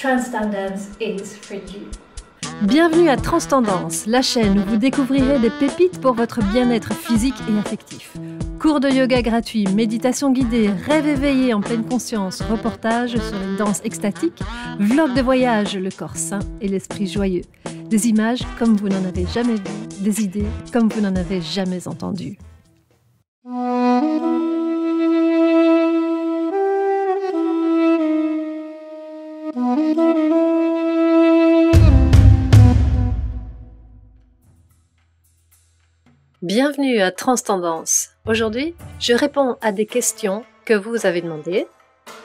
Transtendance is for you. Bienvenue à Transtendance, la chaîne où vous découvrirez des pépites pour votre bien-être physique et affectif. Cours de yoga gratuits, méditation guidée, rêve éveillé en pleine conscience, reportages sur les danses extatiques, vlog de voyage, le corps sain et l'esprit joyeux. Des images comme vous n'en avez jamais vues, des idées comme vous n'en avez jamais entendues. Bienvenue à Transtendance. Aujourd'hui, je réponds à des questions que vous avez demandées.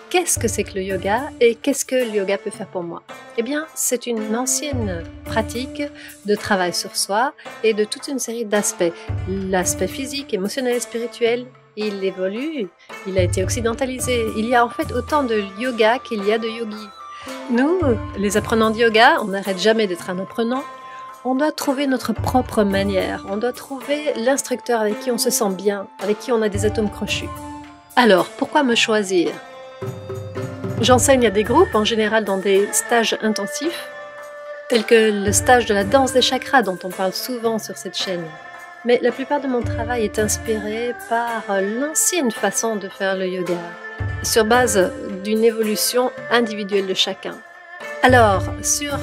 Qu'est-ce que c'est que le yoga et qu'est-ce que le yoga peut faire pour moi? Eh bien, c'est une ancienne pratique de travail sur soi et de toute une série d'aspects. L'aspect physique, émotionnel et spirituel, il évolue, il a été occidentalisé. Il y a en fait autant de yoga qu'il y a de yogis. Nous, les apprenants de yoga, on n'arrête jamais d'être un apprenant. On doit trouver notre propre manière, on doit trouver l'instructeur avec qui on se sent bien, avec qui on a des atomes crochus. Alors, pourquoi me choisir? J'enseigne à des groupes, en général dans des stages intensifs, tels que le stage de la danse des chakras dont on parle souvent sur cette chaîne. Mais la plupart de mon travail est inspiré par l'ancienne façon de faire le yoga, sur base d'une évolution individuelle de chacun. Alors, sur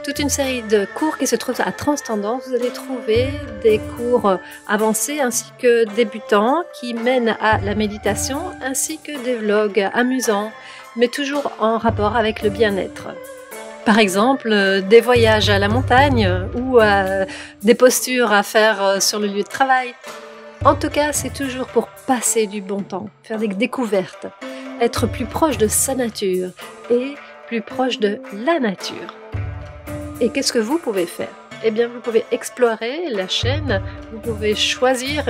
toute une série de cours qui se trouvent à Transtendance, vous allez trouver des cours avancés ainsi que débutants qui mènent à la méditation ainsi que des vlogs amusants, mais toujours en rapport avec le bien-être. Par exemple, des voyages à la montagne ou des postures à faire sur le lieu de travail. En tout cas, c'est toujours pour passer du bon temps, faire des découvertes, être plus proche de sa nature et plus proche de la nature. Et qu'est-ce que vous pouvez faire? Eh bien, vous pouvez explorer la chaîne, vous pouvez choisir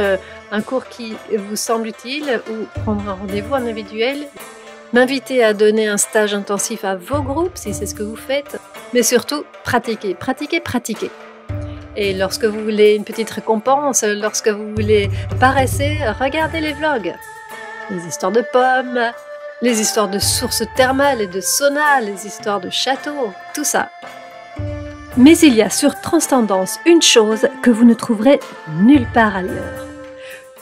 un cours qui vous semble utile ou prendre un rendez-vous individuel, m'inviter à donner un stage intensif à vos groupes si c'est ce que vous faites, mais surtout pratiquer, pratiquer, pratiquer. Et lorsque vous voulez une petite récompense, lorsque vous voulez paresser, regardez les vlogs. Les histoires de pommes, les histoires de sources thermales et de saunas, les histoires de châteaux, tout ça. Mais il y a sur Transtendance une chose que vous ne trouverez nulle part ailleurs.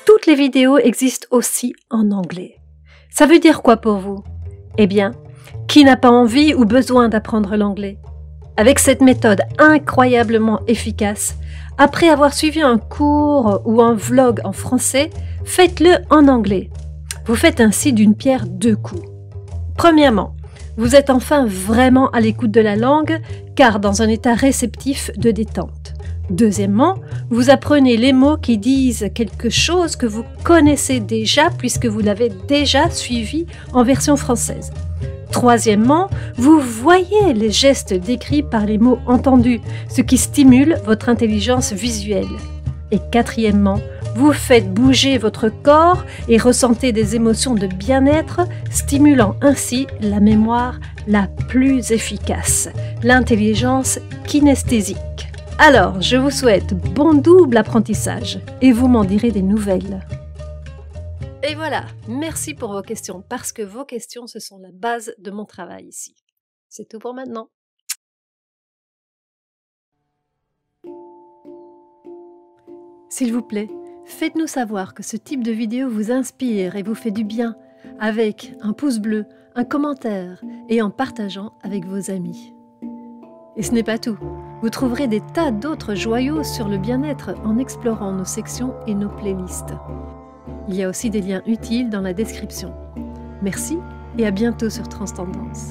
Toutes les vidéos existent aussi en anglais. Ça veut dire quoi pour vous? Eh bien, qui n'a pas envie ou besoin d'apprendre l'anglais? Avec cette méthode incroyablement efficace, après avoir suivi un cours ou un vlog en français, faites-le en anglais. Vous faites ainsi d'une pierre deux coups. Premièrement, vous êtes enfin vraiment à l'écoute de la langue, car dans un état réceptif de détente. Deuxièmement, vous apprenez les mots qui disent quelque chose que vous connaissez déjà puisque vous l'avez déjà suivi en version française. Troisièmement, vous voyez les gestes décrits par les mots entendus, ce qui stimule votre intelligence visuelle. Et quatrièmement, vous faites bouger votre corps et ressentez des émotions de bien-être, stimulant ainsi la mémoire la plus efficace, l'intelligence kinesthésique. Alors, je vous souhaite bon double apprentissage et vous m'en direz des nouvelles. Et voilà, merci pour vos questions, parce que vos questions, ce sont la base de mon travail ici. C'est tout pour maintenant. S'il vous plaît, faites-nous savoir que ce type de vidéo vous inspire et vous fait du bien, avec un pouce bleu, un commentaire et en partageant avec vos amis. Et ce n'est pas tout, vous trouverez des tas d'autres joyaux sur le bien-être en explorant nos sections et nos playlists. Il y a aussi des liens utiles dans la description. Merci et à bientôt sur Transtendance.